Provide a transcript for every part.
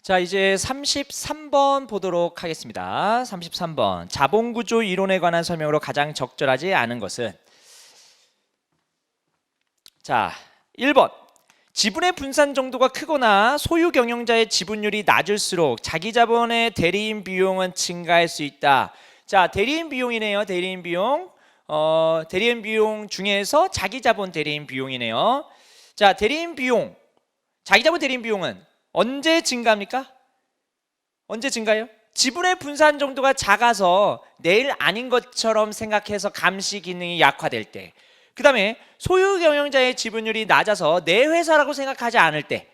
자, 이제 33번 보도록 하겠습니다. 33번. 자본구조 이론에 관한 설명으로 가장 적절하지 않은 것은? 자, 1번. 지분의 분산 정도가 크거나 소유 경영자의 지분율이 낮을수록 자기 자본의 대리인 비용은 증가할 수 있다. 자, 대리인 비용이네요. 대리인 비용. 대리인 비용 중에서 자기 자본 대리인 비용이네요. 자, 대리인 비용. 자기 자본 대리인 비용은 언제 증가합니까? 언제 증가해요? 지분의 분산 정도가 작아서 내일 아닌 것처럼 생각해서 감시 기능이 약화될 때, 그 다음에 소유 경영자의 지분율이 낮아서 내 회사라고 생각하지 않을 때,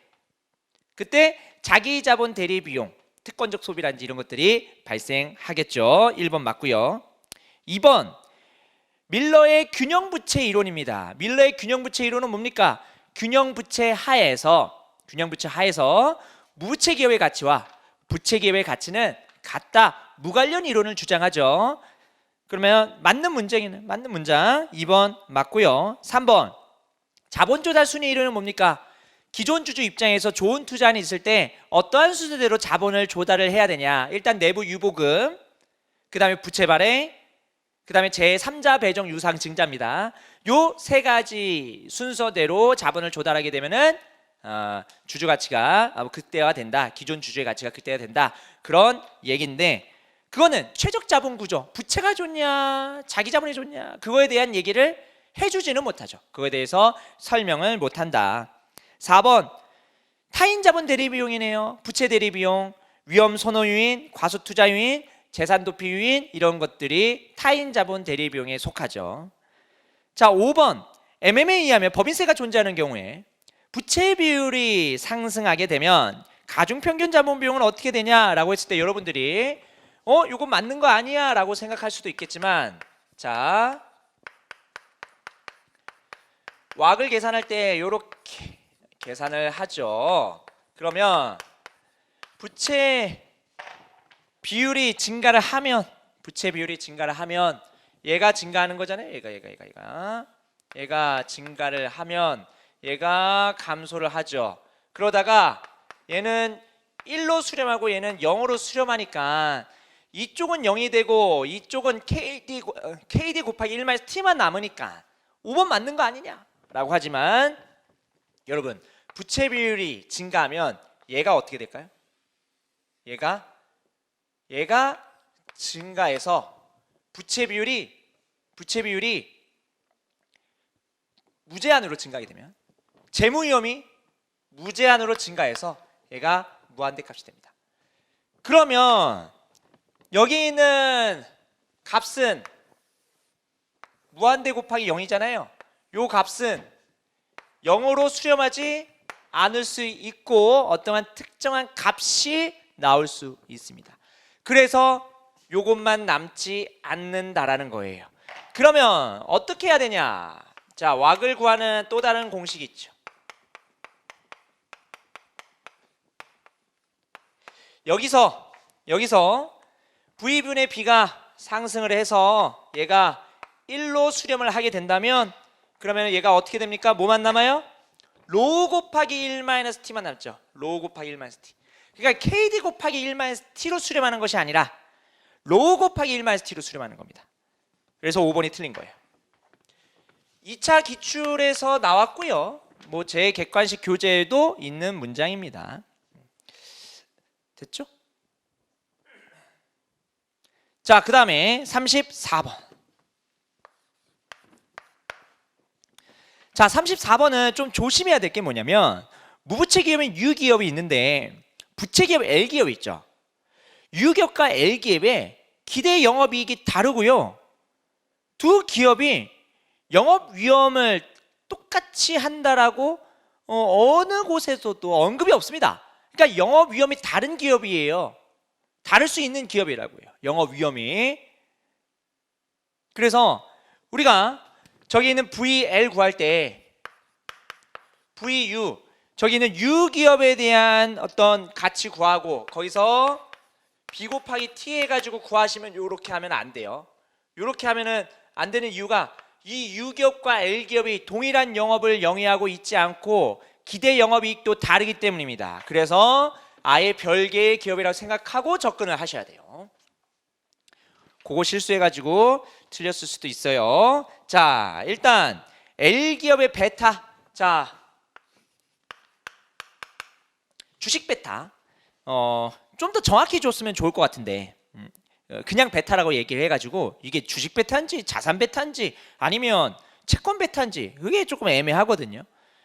그때 자기 자본 대리 비용, 특권적 소비라든지 이런 것들이 발생하겠죠. 1번 맞고요. 2번 밀러의 균형부채 이론입니다. 밀러의 균형부채 이론은 뭡니까? 균형부채 하에서 무부채 기업의 가치와 부채 기업의 가치는 같다, 무관련 이론을 주장하죠. 그러면 맞는 문장 2번 맞고요. 3번 자본 조달 순위 이론은 뭡니까? 기존 주주 입장에서 좋은 투자안이 있을 때 어떠한 순서대로 자본을 조달을 해야 되냐. 일단 내부 유보금, 그 다음에 부채 발행, 그 다음에 제3자 배정 유상 증자입니다. 요 세 가지 순서대로 자본을 조달하게 되면은 주주 가치가 극대화된다. 기존 주주의 가치가 극대화된다. 그런 얘기인데, 그거는 최적 자본 구조, 부채가 좋냐 자기 자본이 좋냐, 그거에 대한 얘기를 해주지는 못하죠. 그거에 대해서 설명을 못한다. 4번 타인 자본 대리 비용이네요. 부채 대리 비용, 위험 선호 요인, 과소 투자 요인, 재산 도피 요인, 이런 것들이 타인 자본 대리 비용에 속하죠. 자, 5번 MMA에 의하면 법인세가 존재하는 경우에 부채 비율이 상승하게 되면 가중평균 자본 비용은 어떻게 되냐라고 했을 때 여러분들이 이거 맞는 거 아니야 라고 생각할 수도 있겠지만, 자, 왁을 계산할 때 이렇게 계산을 하죠. 그러면 부채 비율이 증가를 하면 얘가 증가하는 거잖아요. 얘가 증가를 하면 얘가 감소를 하죠. 그러다가 얘는 1로 수렴하고 얘는 0으로 수렴하니까 이쪽은 0이 되고 이쪽은 KD 곱하기 1-T만 남으니까 5번 맞는 거 아니냐 라고 하지만, 여러분 부채 비율이 증가하면 얘가 어떻게 될까요? 얘가 증가해서 부채 비율이 무제한으로 증가하게 되면 재무 위험이 무제한으로 증가해서 얘가 무한대 값이 됩니다. 그러면 여기 있는 값은 무한대 곱하기 0이잖아요. 요 값은 0으로 수렴하지 않을 수 있고 어떠한 특정한 값이 나올 수 있습니다. 그래서 요것만 남지 않는다라는 거예요. 그러면 어떻게 해야 되냐? 자, 왁을 구하는 또 다른 공식이 있죠. 여기서 V분의 B가 상승을 해서 얘가 1로 수렴을 하게 된다면, 그러면 얘가 어떻게 됩니까? 뭐만 남아요? 로 곱하기 1-T만 남죠. 로 곱하기 1-T. 그러니까 KD 곱하기 1-T로 수렴하는 것이 아니라 로 곱하기 1-T로 수렴하는 겁니다. 그래서 5번이 틀린 거예요. 2차 기출에서 나왔고요. 제 객관식 교재에도 있는 문장입니다. 됐죠? 자, 그 다음에 34번. 자, 34번은 좀 조심해야 될 게 뭐냐면, 무부채 기업인 U기업이 있는데 부채 기업 L기업이 있죠. U기업과 L기업의 기대 영업이익이 다르고요. 두 기업이 영업 위험을 똑같이 한다라고 어느 곳에서도 언급이 없습니다. 그러니까 영업 위험이 다른 기업이에요. 다를 수 있는 기업이라고요. 영업 위험이. 그래서 우리가 저기 있는 VL 구할 때 VU, 저기 있는 U 기업에 대한 어떤 가치 구하고 거기서 B 곱하기 T 해가지고 구하시면 이렇게 하면 안 돼요. 이렇게 하면은 안 되는 이유가 이 U기업과 L기업이 동일한 영업을 영위하고 있지 않고 기대 영업이익도 다르기 때문입니다. 그래서 아예 별개의 기업이라고 생각하고 접근을 하셔야 돼요. 그거 실수해가지고 틀렸을 수도 있어요. 자, 일단 L기업의 베타. 자, 주식 베타. 좀 더 정확히 줬으면 좋을 것 같은데 그냥 베타라고 얘기를 해가지고 이게 주식 베타인지 자산 베타인지 아니면 채권 베타인지 그게 조금 애매하거든요.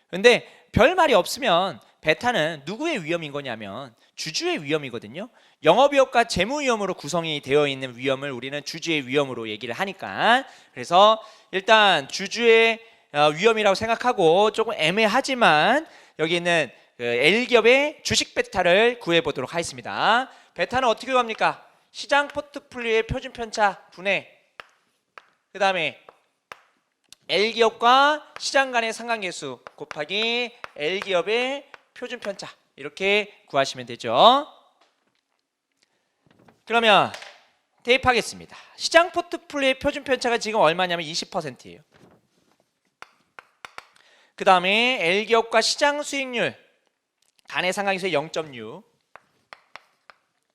근데 별 말이 없으면 베타는 누구의 위험인 거냐면 주주의 위험이거든요. 영업위험과 재무위험으로 구성이 되어 있는 위험을 우리는 주주의 위험으로 얘기를 하니까, 그래서 일단 주주의 위험이라고 생각하고 조금 애매하지만 여기 있는 그 L기업의 주식 베타를 구해보도록 하겠습니다. 베타는 어떻게 구합니까? 시장 포트폴리오의 표준 편차 분해, 그 다음에 L기업과 시장 간의 상관계수 곱하기 L기업의 표준 편차, 이렇게 구하시면 되죠. 그러면 대입하겠습니다. 시장 포트폴리오의 표준 편차가 지금 얼마냐면 20%예요. 그 다음에 L기업과 시장 수익률 간의 상관계수의 0.6,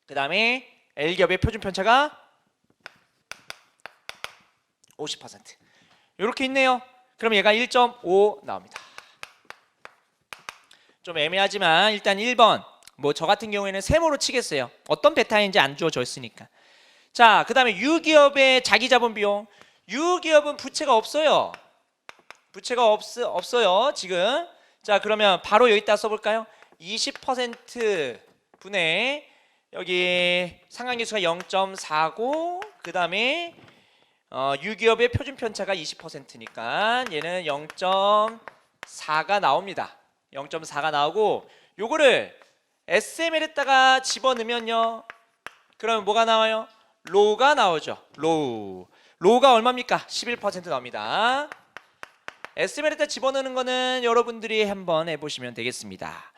그 다음에 L기업의 표준 편차가 50%. 이렇게 있네요. 그럼 얘가 1.5 나옵니다. 좀 애매하지만 일단 1번, 뭐 저 같은 경우에는 세모로 치겠어요. 어떤 베타인지 안 주어져 있으니까. 자, 그 다음에 유기업의 자기자본 비용. 유기업은 부채가 없어요. 부채가 없어요 지금. 자, 그러면 바로 여기다 써볼까요? 20% 분의 여기 상관계수가 0.49, 그 다음에 유기업의 표준 편차가 20%니까 얘는 0.4가 나옵니다. 0.4가 나오고, 요거를 SML에다가 집어넣으면요, 그러면 뭐가 나와요? 로우가 나오죠. 로우가 얼마입니까? 11% 나옵니다. SML에다 집어넣는 거는 여러분들이 한번 해보시면 되겠습니다.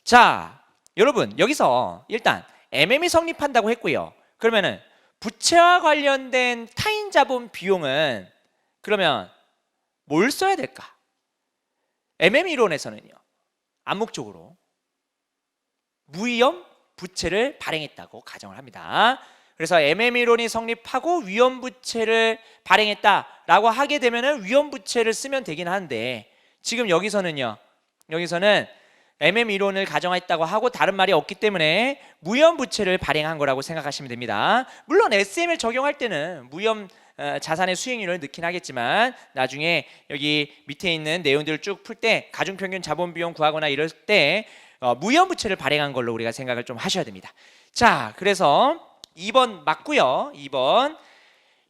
자, 여러분 여기서 일단 MM이 성립한다고 했고요. 그러면은 부채와 관련된 타인 자본 비용은 그러면 뭘 써야 될까? MM 이론에서는요, 암묵적으로 무위험 부채를 발행했다고 가정을 합니다. 그래서 MM 이론이 성립하고 위험 부채를 발행했다라고 하게 되면은 위험 부채를 쓰면 되긴 하는데, 지금 여기서는 MM 이론을 가정했다고 하고 다른 말이 없기 때문에 무위험 부채를 발행한 거라고 생각하시면 됩니다. 물론 SM을 적용할 때는 무위험 자산의 수익률을 넣긴 하겠지만 나중에 여기 밑에 있는 내용들을 쭉 풀 때 가중평균 자본 비용 구하거나 이럴 때 무위험 부채를 발행한 걸로 우리가 생각을 좀 하셔야 됩니다. 자, 그래서 2번 맞고요. 2번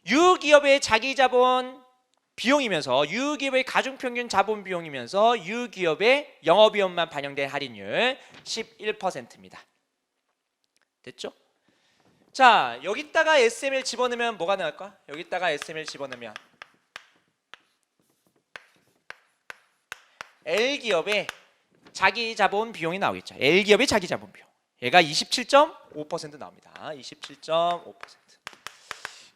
유기업의 자기자본 비용이면서 유기업의 가중평균 자본 비용이면서 유기업의 영업위험만 반영된 할인율 11%입니다. 됐죠? 자, 여기다가 SML 집어넣으면 뭐가 나올까? 여기다가 SML 집어넣으면 L기업의 자기자본 비용이 나오겠죠. L기업의 자기자본 비용, 얘가 27.5% 나옵니다. 27.5%.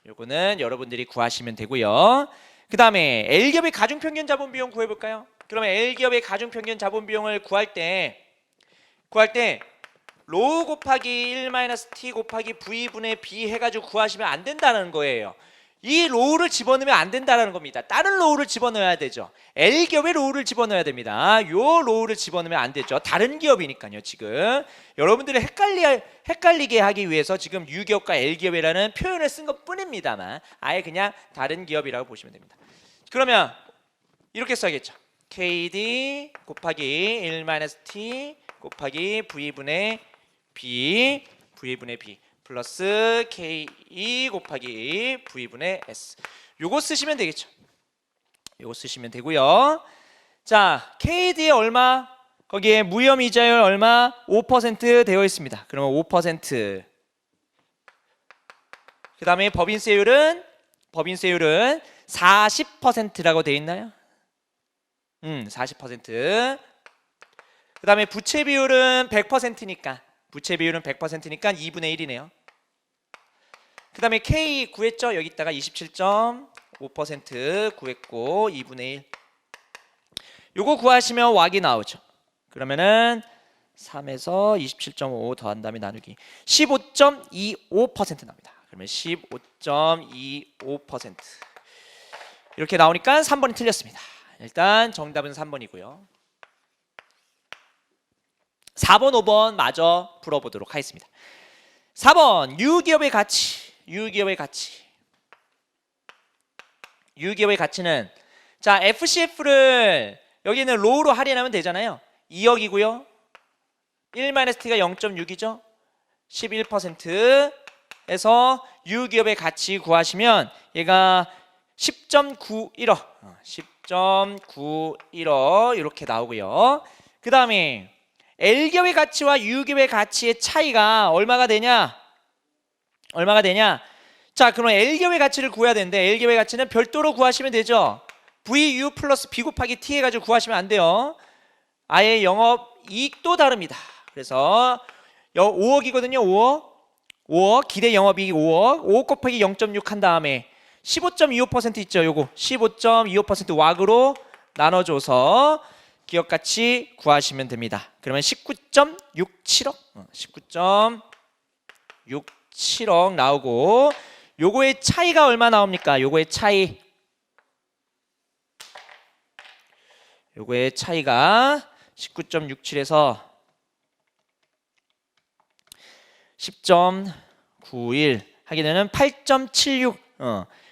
요거는 여러분들이 구하시면 되고요. 그 다음에 L기업의 가중평균 자본 비용 구해볼까요? 그러면 L기업의 가중평균 자본 비용을 구할 때 로우 곱하기 1-t 곱하기 v분의 b 해가지고 구하시면 안 된다는 거예요. 이 로우를 집어넣으면 안 된다는 겁니다. 다른 로우를 집어넣어야 되죠. L기업의 로우를 집어넣어야 됩니다. 요 로우를 집어넣으면 안 되죠. 다른 기업이니까요. 지금 여러분들이 헷갈리게 하기 위해서 지금 유기업과 L기업이라는 표현을 쓴 것 뿐입니다만 아예 그냥 다른 기업이라고 보시면 됩니다. 그러면 이렇게 써야겠죠. KD 곱하기 1-t 곱하기 V분의 B 플러스 K2 곱하기 V분의 S. 요거 쓰시면 되겠죠. 요거 쓰시면 되고요. 자, KD에 얼마? 거기에 무위험 이자율 얼마? 5% 되어 있습니다. 그러면 5%. 그 다음에 법인세율은 40%라고 되어 있나요? 40%. 그 다음에 부채 비율은 100%니까 2분의 1이네요. 그 다음에 K 구했죠? 여기다가 27.5% 구했고 2분의 1. 요거 구하시면 왁이 나오죠. 그러면은 3에서 27.5 더한 다음에 나누기 15.25% 납니다. 그러면 15.25% 이렇게 나오니까 3번이 틀렸습니다. 일단 정답은 3번이고요. 4번, 5번 마저 풀어보도록 하겠습니다. 4번 유기업의 가치. 유기업의 가치는 자 FCF를 여기는 로우로 할인하면 되잖아요. 2억이고요. 1-t가 0.6이죠. 11%에서 유기업의 가치 구하시면 얘가 10.91억 10.91억 이렇게 나오고요. 그 다음에 L기업의 가치와 U기업의 가치의 차이가 얼마가 되냐? 자, 그러면 L기업의 가치를 구해야 되는데 L기업의 가치는 별도로 구하시면 되죠. VU 플러스 B 곱하기 T 해가지고 구하시면 안 돼요. 아예 영업이익도 다릅니다. 그래서 5억이거든요. 5억 기대 영업이익 5억 곱하기 0.6 한 다음에 15.25% 있죠. 요거 15.25% 왁으로 나눠줘서 기업가치 구하시면 됩니다. 그러면 19.67억 19.67억 나오고 요거의 차이가 얼마 나옵니까? 요거의 차이가 19.67에서 10.91 하게 되면 8.76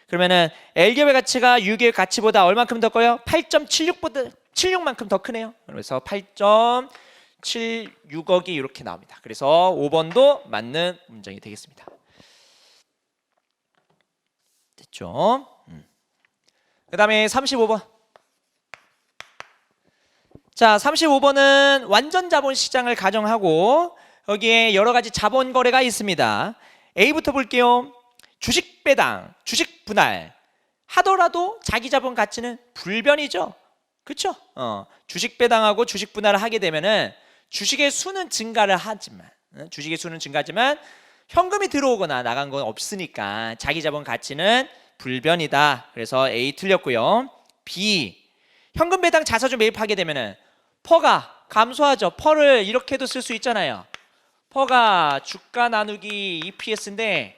그러면은 L기업의 가치가 U기업의 가치보다 얼만큼 더 커요? 8.76만큼 더 크네요. 그래서 8.76억이 이렇게 나옵니다. 그래서 5번도 맞는 문장이 되겠습니다. 됐죠? 그 다음에 35번. 자, 35번은 완전 자본 시장을 가정하고 여기에 여러 가지 자본 거래가 있습니다. A부터 볼게요. 주식 배당, 주식 분할 하더라도 자기 자본 가치는 불변이죠. 그렇죠? 주식 배당하고 주식 분할을 하게 되면은 주식의 수는 증가하지만 현금이 들어오거나 나간 건 없으니까 자기 자본 가치는 불변이다. 그래서 A 틀렸고요. B 현금 배당 자사주 매입하게 되면은 퍼가 감소하죠. 퍼를 이렇게도 쓸 수 있잖아요. 퍼가 주가 나누기 EPS인데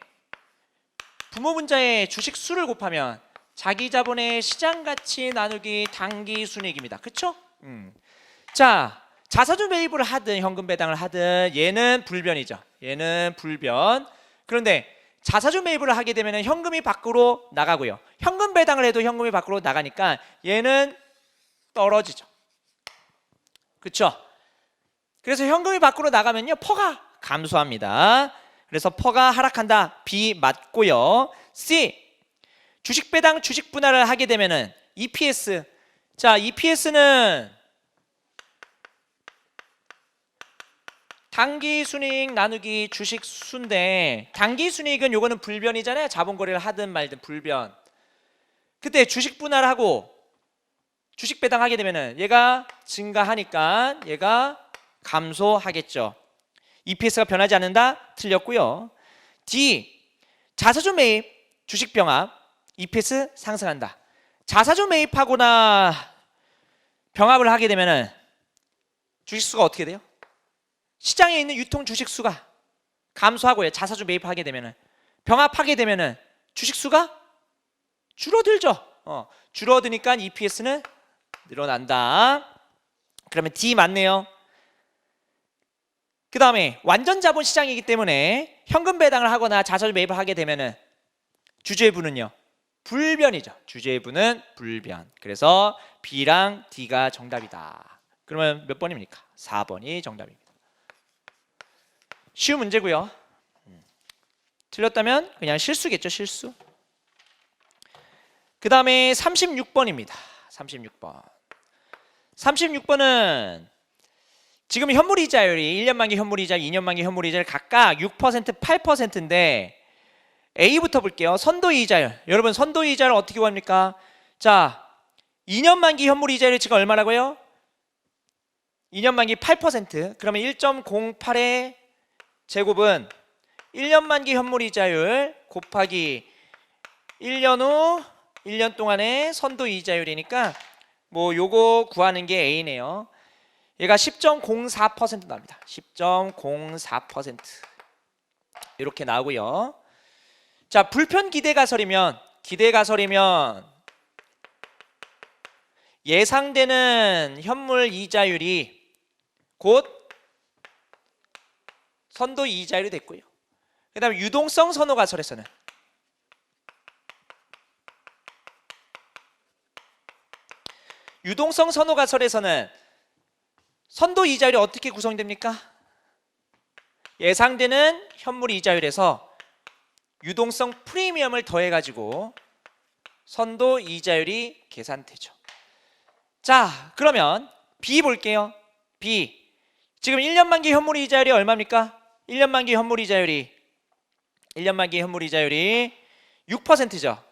부모 분자의 주식 수를 곱하면 자기 자본의 시장 가치 나누기 당기 순이익입니다. 그렇죠? 자, 자사주 매입을 하든 현금 배당을 하든 얘는 불변이죠. 얘는 불변. 그런데 자사주 매입을 하게 되면 현금이 밖으로 나가고요. 현금 배당을 해도 현금이 밖으로 나가니까 얘는 떨어지죠. 그렇죠? 그래서 현금이 밖으로 나가면요 퍼가 감소합니다. 그래서 퍼가 하락한다. B 맞고요. C 주식 배당 주식 분할을 하게 되면은 EPS 자 EPS는 당기 순이익 나누기 주식 수인데 당기 순이익은 요거는 불변이잖아요. 자본 거래를 하든 말든 불변. 그때 주식 분할하고 주식 배당하게 되면은 얘가 증가하니까 얘가 감소하겠죠. EPS가 변하지 않는다? 틀렸고요. D 자사주 매입 주식 병합 EPS 상승한다. 자사주 매입하거나 병합을 하게 되면은 주식수가 어떻게 돼요? 시장에 있는 유통 주식수가 감소하고요. 자사주 매입하게 되면은 병합하게 되면은 주식수가 줄어들죠. 줄어드니까 EPS는 늘어난다. 그러면 D 맞네요. 그 다음에 완전 자본 시장이기 때문에 현금 배당을 하거나 자사주 매입을 하게 되면은 주재부는요 불변이죠. 주재부는 불변. 그래서 B랑 D가 정답이다. 그러면 몇 번입니까? 4번이 정답입니다. 쉬운 문제고요. 틀렸다면 그냥 실수겠죠. 실수. 그 다음에 36번입니다. 36번은 지금 현물이자율이 1년 만기 현물이자 2년 만기 현물이자율 각각 6% 8%인데 A부터 볼게요. 선도이자율. 여러분 선도이자율 어떻게 구합니까? 자 2년 만기 현물이자율이 지금 얼마라고요? 2년 만기 8% 그러면 1.08의 제곱은 1년 만기 현물이자율 곱하기 1년 후 1년 동안의 선도이자율이니까 뭐 요거 구하는 게 A네요. 얘가 10.04% 나옵니다. 10.04% 이렇게 나오고요. 자, 불편 기대가설이면 예상되는 현물 이자율이 곧 선도 이자율이 됐고요. 그 다음에 유동성 선호가설에서는 선도 이자율이 어떻게 구성됩니까? 예상되는 현물 이자율에서 유동성 프리미엄을 더해가지고 선도 이자율이 계산되죠. 자, 그러면 B 볼게요. B. 지금 1년 만기 현물 이자율이 얼마입니까? 1년 만기 현물 이자율이 6%죠.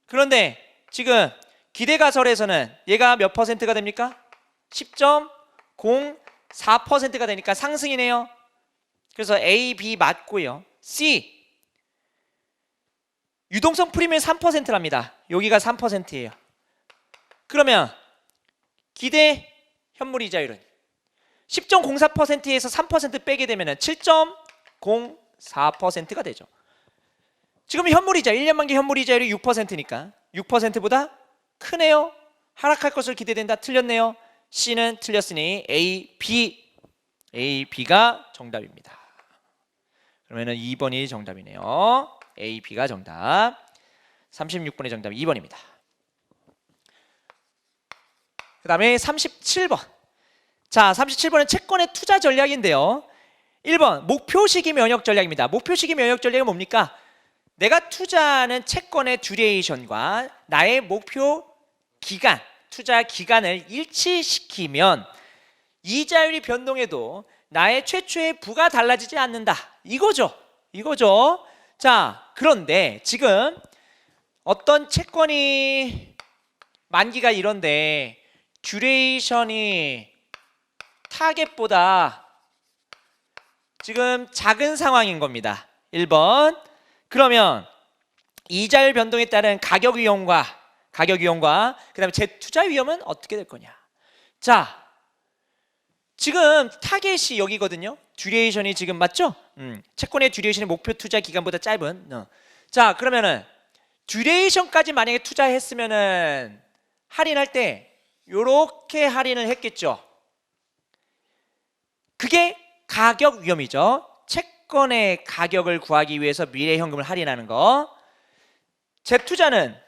그런데 지금 기대가설에서는 얘가 몇 퍼센트가 됩니까? 10.04%가 되니까 상승이네요. 그래서 A, B 맞고요. C. 유동성 프리미엄 3%랍니다. 여기가 3%예요. 그러면 기대 현물 이자율은 10.04%에서 3% 빼게 되면 7.04%가 되죠. 지금 현물이자 1년 만기 현물이자율이 6%니까 6%보다 크네요. 하락할 것을 기대된다. 틀렸네요. C는 틀렸으니 A, B가 정답입니다. 그러면은 2번이 정답이네요. A, B가 정답. 36번의 정답 2번입니다. 그 다음에 37번. 자, 37번은 채권의 투자 전략인데요. 1번 목표 시기 면역 전략입니다. 목표 시기 면역 전략은 뭡니까? 내가 투자하는 채권의 듀레이션과 나의 목표 기간, 투자 기간을 일치시키면 이자율이 변동해도 나의 최초의 부가 달라지지 않는다. 이거죠. 자, 그런데 지금 어떤 채권이 만기가 이런데 듀레이션이 타겟보다 지금 작은 상황인 겁니다. 1번. 그러면 이자율 변동에 따른 가격 위험과 그다음에 재투자 위험은 어떻게 될 거냐? 자, 지금 타겟이 여기거든요. 듀레이션이 지금 맞죠? 채권의 듀레이션이 목표 투자 기간보다 짧은. 자, 그러면은 듀레이션까지 만약에 투자했으면은 할인할 때 요렇게 할인을 했겠죠. 그게 가격 위험이죠. 채권의 가격을 구하기 위해서 미래 현금을 할인하는 거. 재투자는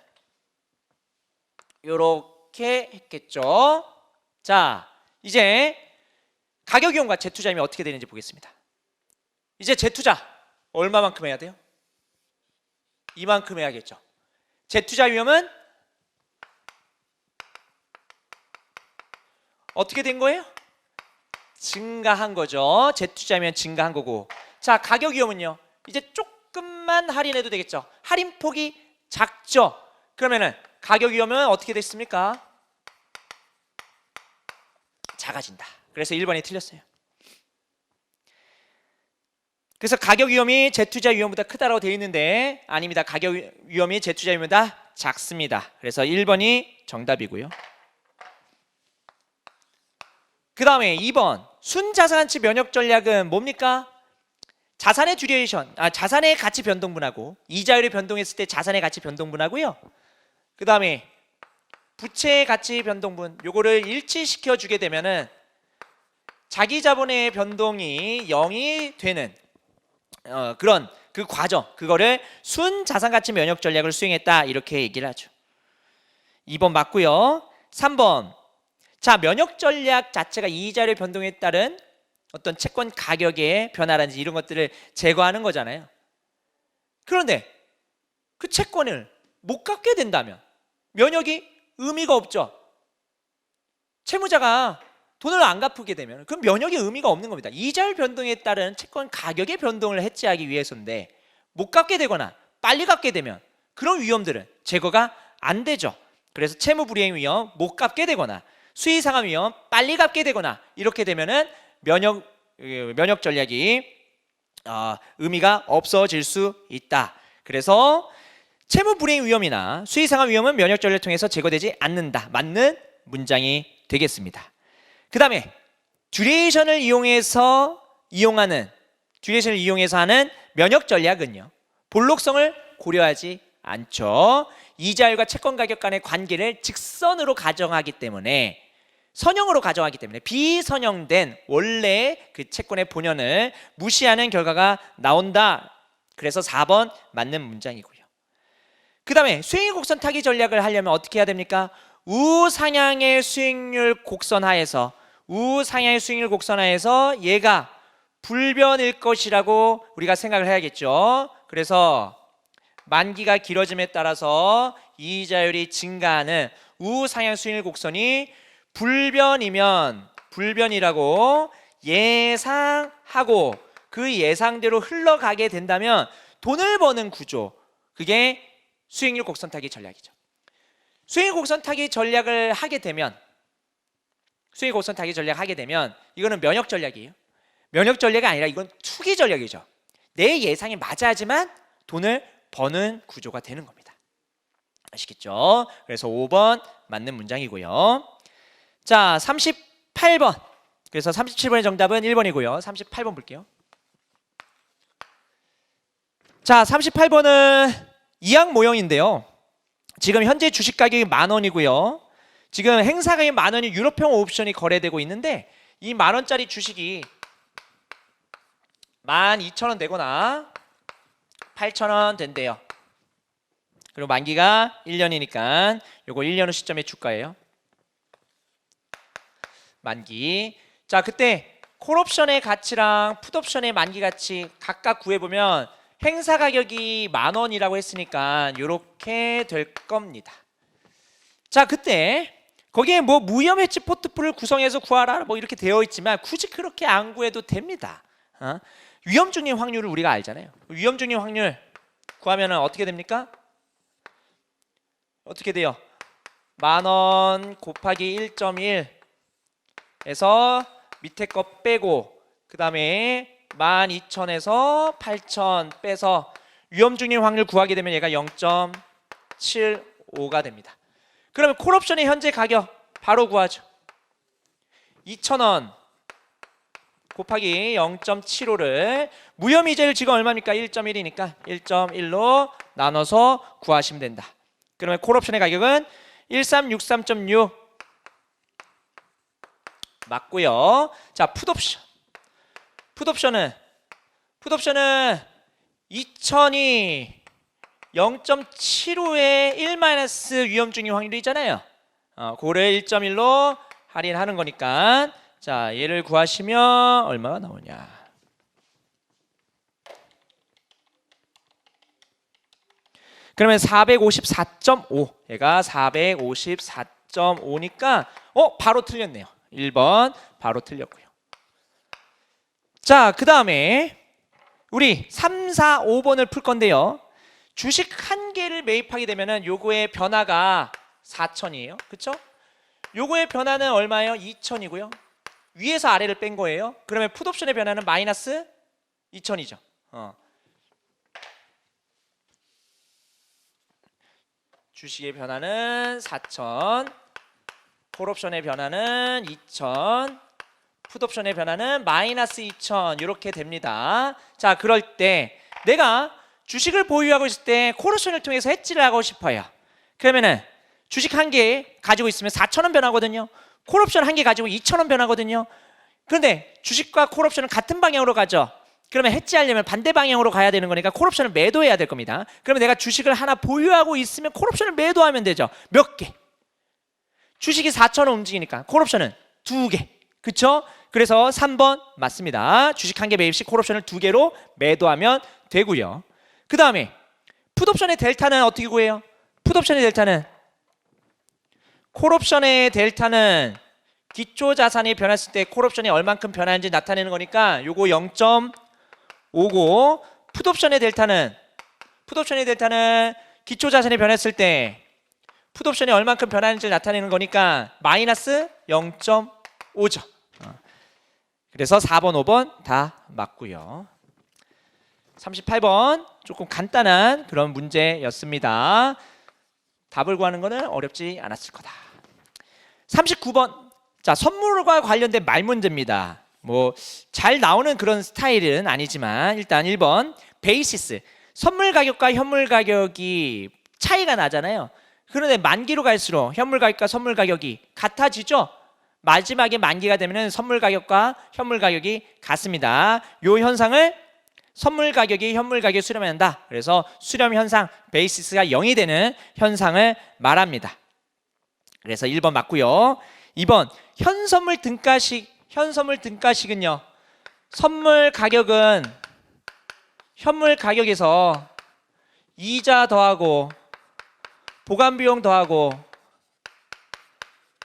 요렇게 했겠죠. 자, 이제 가격 위험과 재투자이면 어떻게 되는지 보겠습니다. 이제 재투자 얼마만큼 해야 돼요? 이만큼 해야겠죠. 재투자 위험은 어떻게 된 거예요? 증가한 거죠. 재투자면 증가한 거고. 자, 가격 위험은요. 이제 조금만 할인해도 되겠죠. 할인폭이 작죠. 그러면은 가격 위험은 어떻게 됐습니까? 작아진다. 그래서 1번이 틀렸어요. 그래서 가격 위험이 재투자 위험보다 크다라고 되어 있는데 아닙니다. 가격 위험이 재투자 위험보다 작습니다. 그래서 1번이 정답이고요. 그 다음에 2번 순자산가치 면역 전략은 뭡니까? 자산의 듀레이션, 자산의 가치 변동분하고 이자율이 변동했을 때 자산의 가치 변동분하고요. 그 다음에 부채의 가치 변동분, 요거를 일치시켜 주게 되면은 자기 자본의 변동이 0이 되는 그런 그 과정, 그거를 순자산가치 면역 전략을 수행했다 이렇게 얘기를 하죠. 2번 맞고요. 3번. 자, 면역 전략 자체가 이자율 변동에 따른 어떤 채권 가격의 변화라든지 이런 것들을 제거하는 거잖아요. 그런데 그 채권을 못 갚게 된다면 면역이 의미가 없죠. 채무자가 돈을 안 갚게 되면 그럼 면역이 의미가 없는 겁니다. 이자율 변동에 따른 채권 가격의 변동을 해지하기 위해서인데 못 갚게 되거나 빨리 갚게 되면 그런 위험들은 제거가 안 되죠. 그래서 채무 불이행 위험, 못 갚게 되거나 수의 상환 위험, 빨리 갚게 되거나 이렇게 되면은 면역 전략이 의미가 없어질 수 있다. 그래서 채무 불이행 위험이나 수의 상환 위험은 면역 전략을 통해서 제거되지 않는다. 맞는 문장이 되겠습니다. 그 다음에 듀레이션을 이용하는 하는 면역 전략은요, 볼록성을 고려하지 않죠. 이자율과 채권 가격 간의 관계를 직선으로 가정하기 때문에, 선형으로 가정하기 때문에 비선형된 원래 그 채권의 본연을 무시하는 결과가 나온다. 그래서 4번 맞는 문장이고요. 그 다음에 수익률 곡선 타기 전략을 하려면 어떻게 해야 됩니까? 우상향의 수익률 곡선 하에서 얘가 불변일 것이라고 우리가 생각을 해야겠죠. 그래서 만기가 길어짐에 따라서 이자율이 증가하는 우상향 수익률 곡선이 불변이라고 예상하고 그 예상대로 흘러가게 된다면 돈을 버는 구조, 그게 수익률 곡선 타기 전략이죠. 수익률 곡선 타기 전략을 하게 되면 이거는 면역 전략이에요. 면역 전략이 아니라 이건 투기 전략이죠. 내 예상이 맞아야지만 돈을 버는 구조가 되는 겁니다. 아시겠죠? 그래서 5번 맞는 문장이고요. 자, 38번. 그래서 37번의 정답은 1번이고요. 38번 볼게요. 자, 38번은 이항 모형인데요. 지금 현재 주식 가격이 10,000원이고요. 지금 행사 가격이 10,000원이 유럽형 옵션이 거래되고 있는데, 이 10,000원짜리 주식이 12,000원 되거나 8,000원 된대요. 그리고 만기가 1년이니까 요거 1년 후 시점의 주가예요. 만기. 자, 그때 콜옵션의 가치랑 풋옵션의 만기 가치 각각 구해보면 행사 가격이 10,000원이라고 했으니까 이렇게 될 겁니다. 자, 그때 거기에 뭐 무위험 해지 포트폴리오를 구성해서 구하라 뭐 이렇게 되어 있지만 굳이 그렇게 안 구해도 됩니다. 위험 중립 확률을 우리가 알잖아요. 위험 중립 확률 구하면 어떻게 됩니까? 어떻게 돼요? 10,000원 곱하기 1.1 에서 밑에 거 빼고, 그 다음에 12,000에서 8,000 빼서 위험 중립 확률 구하게 되면 얘가 0.75가 됩니다. 그러면 콜옵션의 현재 가격 바로 구하죠. 2,000원 곱하기 0.75를 무혐의 이자율 지금 얼마입니까? 1.1이니까 1.1로 나눠서 구하시면 된다. 그러면 콜옵션의 가격은 1363.6 맞고요. 자, 풋옵션은 2,000이 0.75의 1- 위험 중립 확률이 있잖아요. 그거를 1.1로 할인하는 거니까, 자, 얘를 구하시면 얼마가 나오냐? 그러면 454.5, 얘가 454.5니까 바로 틀렸네요. 1번 바로 틀렸고요. 자, 그 다음에 우리 3, 4, 5번을 풀 건데요. 주식 한 개를 매입하게 되면은 요거의 변화가 4,000이에요. 그쵸? 요거의 변화는 얼마예요? 2,000이고요. 위에서 아래를 뺀 거예요. 그러면 풋옵션의 변화는 마이너스 2,000이죠. 주식의 변화는 4,000, 콜옵션의 변화는 2,000, 풋옵션의 변화는 마이너스 2,000 이렇게 됩니다. 자, 그럴 때 내가 주식을 보유하고 있을 때 콜옵션을 통해서 해지를 하고 싶어요. 그러면은 주식 한 개 가지고 있으면 4,000원 변하거든요. 콜옵션 한 개 가지고 2,000원 변하거든요. 그런데 주식과 콜옵션은 같은 방향으로 가죠. 그러면 해지하려면 반대 방향으로 가야 되는 거니까 콜옵션을 매도해야 될 겁니다. 그러면 내가 주식을 하나 보유하고 있으면 콜옵션을 매도하면 되죠. 몇 개? 주식이 4,000원 움직이니까 콜옵션은 2개. 그쵸? 그래서 3번 맞습니다. 주식 한 개 매입 시 콜옵션을 2개로 매도하면 되고요. 그 다음에 풋옵션의 델타는 어떻게 구해요? 풋옵션의 델타는, 콜옵션의 델타는 기초 자산이 변했을 때 콜옵션이 얼만큼 변하는지 나타내는 거니까 요거 0.5고, 풋옵션의 델타는 기초 자산이 변했을 때 풋옵션이 얼만큼 변하는지 나타내는 거니까 마이너스 0.5죠. 그래서 4번, 5번 다 맞고요. 38번 조금 간단한 그런 문제였습니다. 답을 구하는 거는 어렵지 않았을 거다. 39번 자, 선물과 관련된 말 문제입니다. 뭐 잘 나오는 그런 스타일은 아니지만 일단 1번 베이시스. 선물 가격과 현물 가격이 차이가 나잖아요. 그런데 만기로 갈수록 현물 가격과 선물 가격이 같아지죠. 마지막에 만기가 되면 선물 가격과 현물 가격이 같습니다. 이 현상을 선물 가격이 현물 가격에 수렴한다. 그래서 수렴 현상, 베이시스가 0이 되는 현상을 말합니다. 그래서 1번 맞고요. 2번 현선물 등가식은요. 선물 가격은 현물 가격에서 이자 더하고 보관 비용 더하고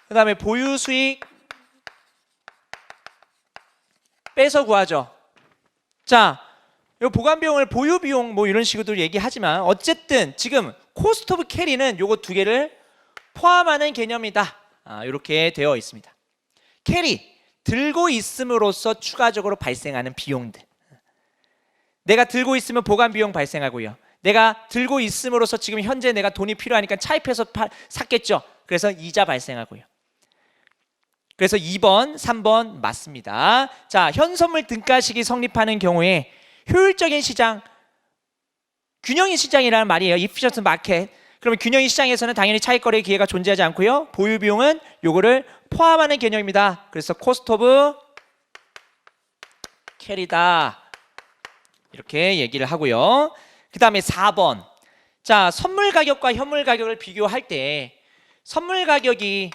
그 다음에 보유 수익 빼서 구하죠. 자, 이 보관 비용을 보유 비용 뭐 이런 식으로 얘기하지만 어쨌든 지금 코스트 오브 캐리는 요거 두 개를 포함하는 개념이다. 이렇게 되어 있습니다. 캐리, 들고 있음으로써 추가적으로 발생하는 비용들. 내가 들고 있으면 보관 비용 발생하고요. 내가 들고 있음으로써 지금 현재 내가 돈이 필요하니까 차입해서 샀겠죠. 그래서 이자 발생하고요. 그래서 2번, 3번 맞습니다. 자, 현선물 등가식이 성립하는 경우에 효율적인 시장, 균형인 시장이라는 말이에요. efficient market. 그러면 균형인 시장에서는 당연히 차익거래 기회가 존재하지 않고요. 보유 비용은 요거를 포함하는 개념입니다. 그래서 코스트 오브 캐리다. 이렇게 얘기를 하고요. 그 다음에 4번. 자, 선물 가격과 현물 가격을 비교할 때 선물 가격이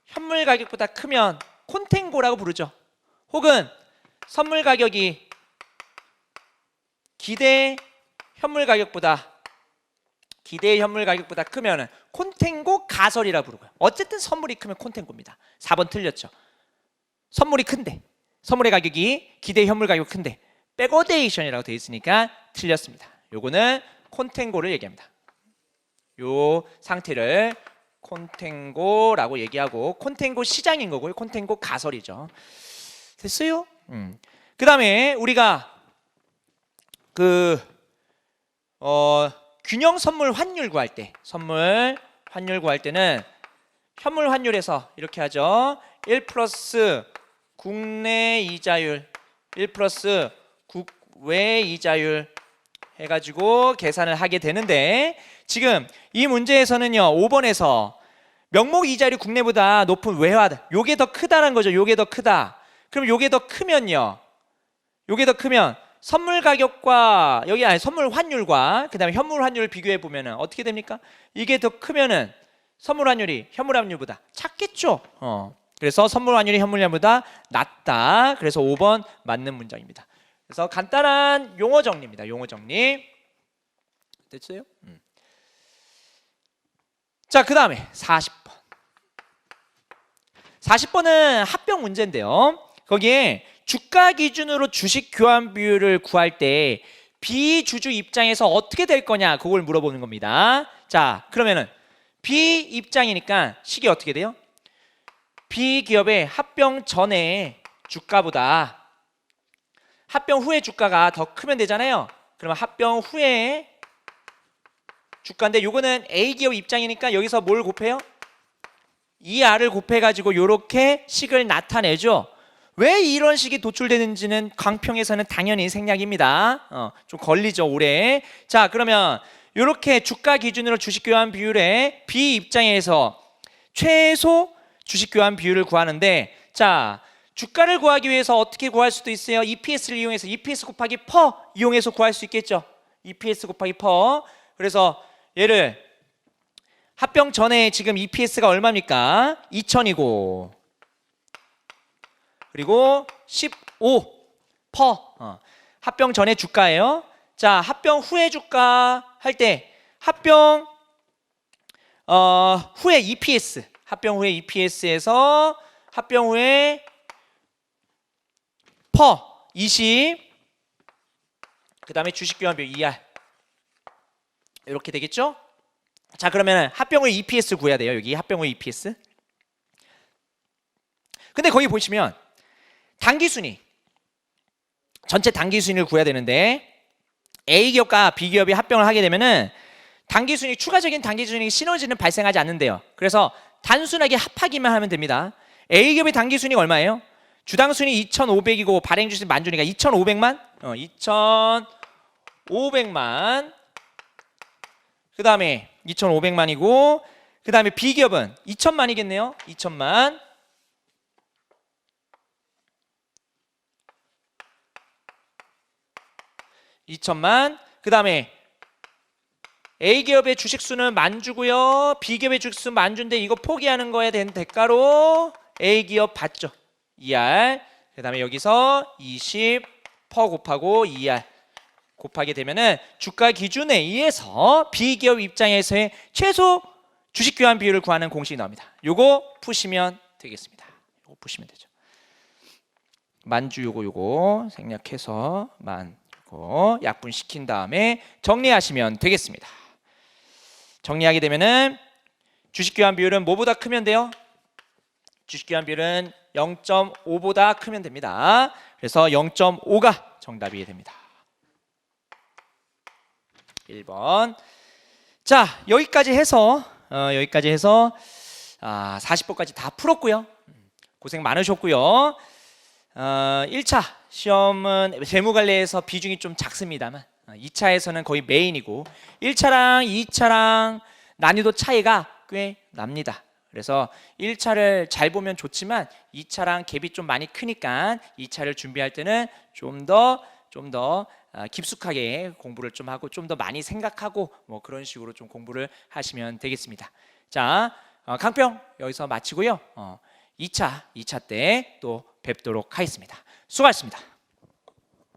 현물 가격보다 크면 콘텐고라고 부르죠. 혹은 선물 가격이 기대 현물 가격보다 크면 콘텐고 가설이라 부르고요. 어쨌든 선물이 크면 콘텐고입니다. 4번 틀렸죠. 선물이 큰데 선물의 가격이 기대 현물 가격 큰데 백오데이션이라고 되어 있으니까 틀렸습니다. 요거는 콘텐고를 얘기합니다. 요 상태를 콘텐고라고 얘기하고 콘텐고 시장인 거고요. 콘텐고 가설이죠. 됐어요? 그 다음에 우리가 균형 선물 환율 구할 때 때는 현물 환율에서 이렇게 하죠. 1 플러스 국내 이자율 1 플러스 국외 이자율 해가지고 계산을 하게 되는데 지금 이 문제에서는요 5번에서 명목 이자율이 국내보다 높은 외화다. 요게 더 크다는 거죠. 요게 더 크다. 그럼 요게 더 크면요. 요게 더 크면 선물 가격과 선물 환율과 그 다음에 현물 환율을 비교해 보면은 어떻게 됩니까? 이게 더 크면은 선물 환율이 현물 환율보다 작겠죠. 그래서 선물 환율이 현물 환율보다 낮다. 그래서 5번 맞는 문장입니다. 그래서 간단한 용어 정리입니다. 용어 정리. 됐어요? 자, 그 다음에 40번. 40번은 합병 문제인데요. 거기에 주가 기준으로 주식 교환 비율을 구할 때 비주주 입장에서 어떻게 될 거냐 그걸 물어보는 겁니다. 자, 그러면은 B 입장이니까 식이 어떻게 돼요? B 기업의 합병 전에 주가보다 합병 후의 주가가 더 크면 되잖아요. 그러면 합병 후에 주가인데 요거는 A 기업 입장이니까 여기서 뭘 곱해요? 2R을 곱해가지고 요렇게 식을 나타내죠. 왜 이런 식이 도출되는지는 강평에서는 당연히 생략입니다. 좀 걸리죠 오래. 자, 그러면 요렇게 주가 기준으로 주식 교환 비율의 B 입장에서 최소 주식 교환 비율을 구하는데, 자, 주가를 구하기 위해서 어떻게 구할 수도 있어요? EPS를 이용해서 EPS 곱하기 퍼 이용해서 구할 수 있겠죠. EPS 곱하기 퍼. 그래서 얘를 합병 전에 지금 EPS가 얼마입니까? 2000이고 그리고 15 퍼. 합병 전에 주가예요. 자, 합병 후에 주가 할 때 합병 후에 EPS, 합병 후에 EPS에서 합병 후에 퍼 20, 그 다음에 주식 교환 비율 2R 이렇게 되겠죠? 자, 그러면 합병 후에 EPS 구해야 돼요. 여기 합병 후에 EPS. 근데 거기 보시면 당기순위, 전체 당기순위를 구해야 되는데 A 기업과 B 기업이 합병을 하게 되면은 추가적인 당기순위 시너지는 발생하지 않는데요. 그래서 단순하게 합하기만 하면 됩니다. A기업의 단기순이익 얼마예요? 주당순이 2,500이고 발행주식 만주니까 2,500만? 2,500만. 그 다음에 2,500만이고 그 다음에 B기업은 2,000만이겠네요. 2,000만. 그 다음에 A기업의 주식수는 만주고요. B기업의 주식수 만주인데 이거 포기하는 거에 대한 대가로 A기업 받죠. 2R. 그 다음에 여기서 20% 곱하고 2R 곱하게 되면은 주가 기준에 의해서 B기업 입장에서의 최소 주식 교환 비율을 구하는 공식이 나옵니다. 요거 푸시면 되겠습니다. 요거 푸시면 되죠. 만주 요거 생략해서 요거 약분시킨 다음에 정리하시면 되겠습니다. 정리하게 되면은 주식 교환 비율은 뭐보다 크면 돼요? 주식 교환 비율은 0.5보다 크면 됩니다. 그래서 0.5가 정답이 됩니다. 1번. 자, 여기까지 해서 40번까지 다 풀었고요. 고생 많으셨고요. 1차 시험은 재무관리에서 비중이 좀 작습니다만 2차에서는 거의 메인이고 1차랑 2차랑 난이도 차이가 꽤 납니다. 그래서 1차를 잘 보면 좋지만 2차랑 갭이 좀 많이 크니까 2차를 준비할 때는 좀 더 깊숙하게 공부를 좀 하고 좀 더 많이 생각하고 뭐 그런 식으로 좀 공부를 하시면 되겠습니다. 자, 강평 여기서 마치고요. 2차 때 또 뵙도록 하겠습니다. 수고하셨습니다.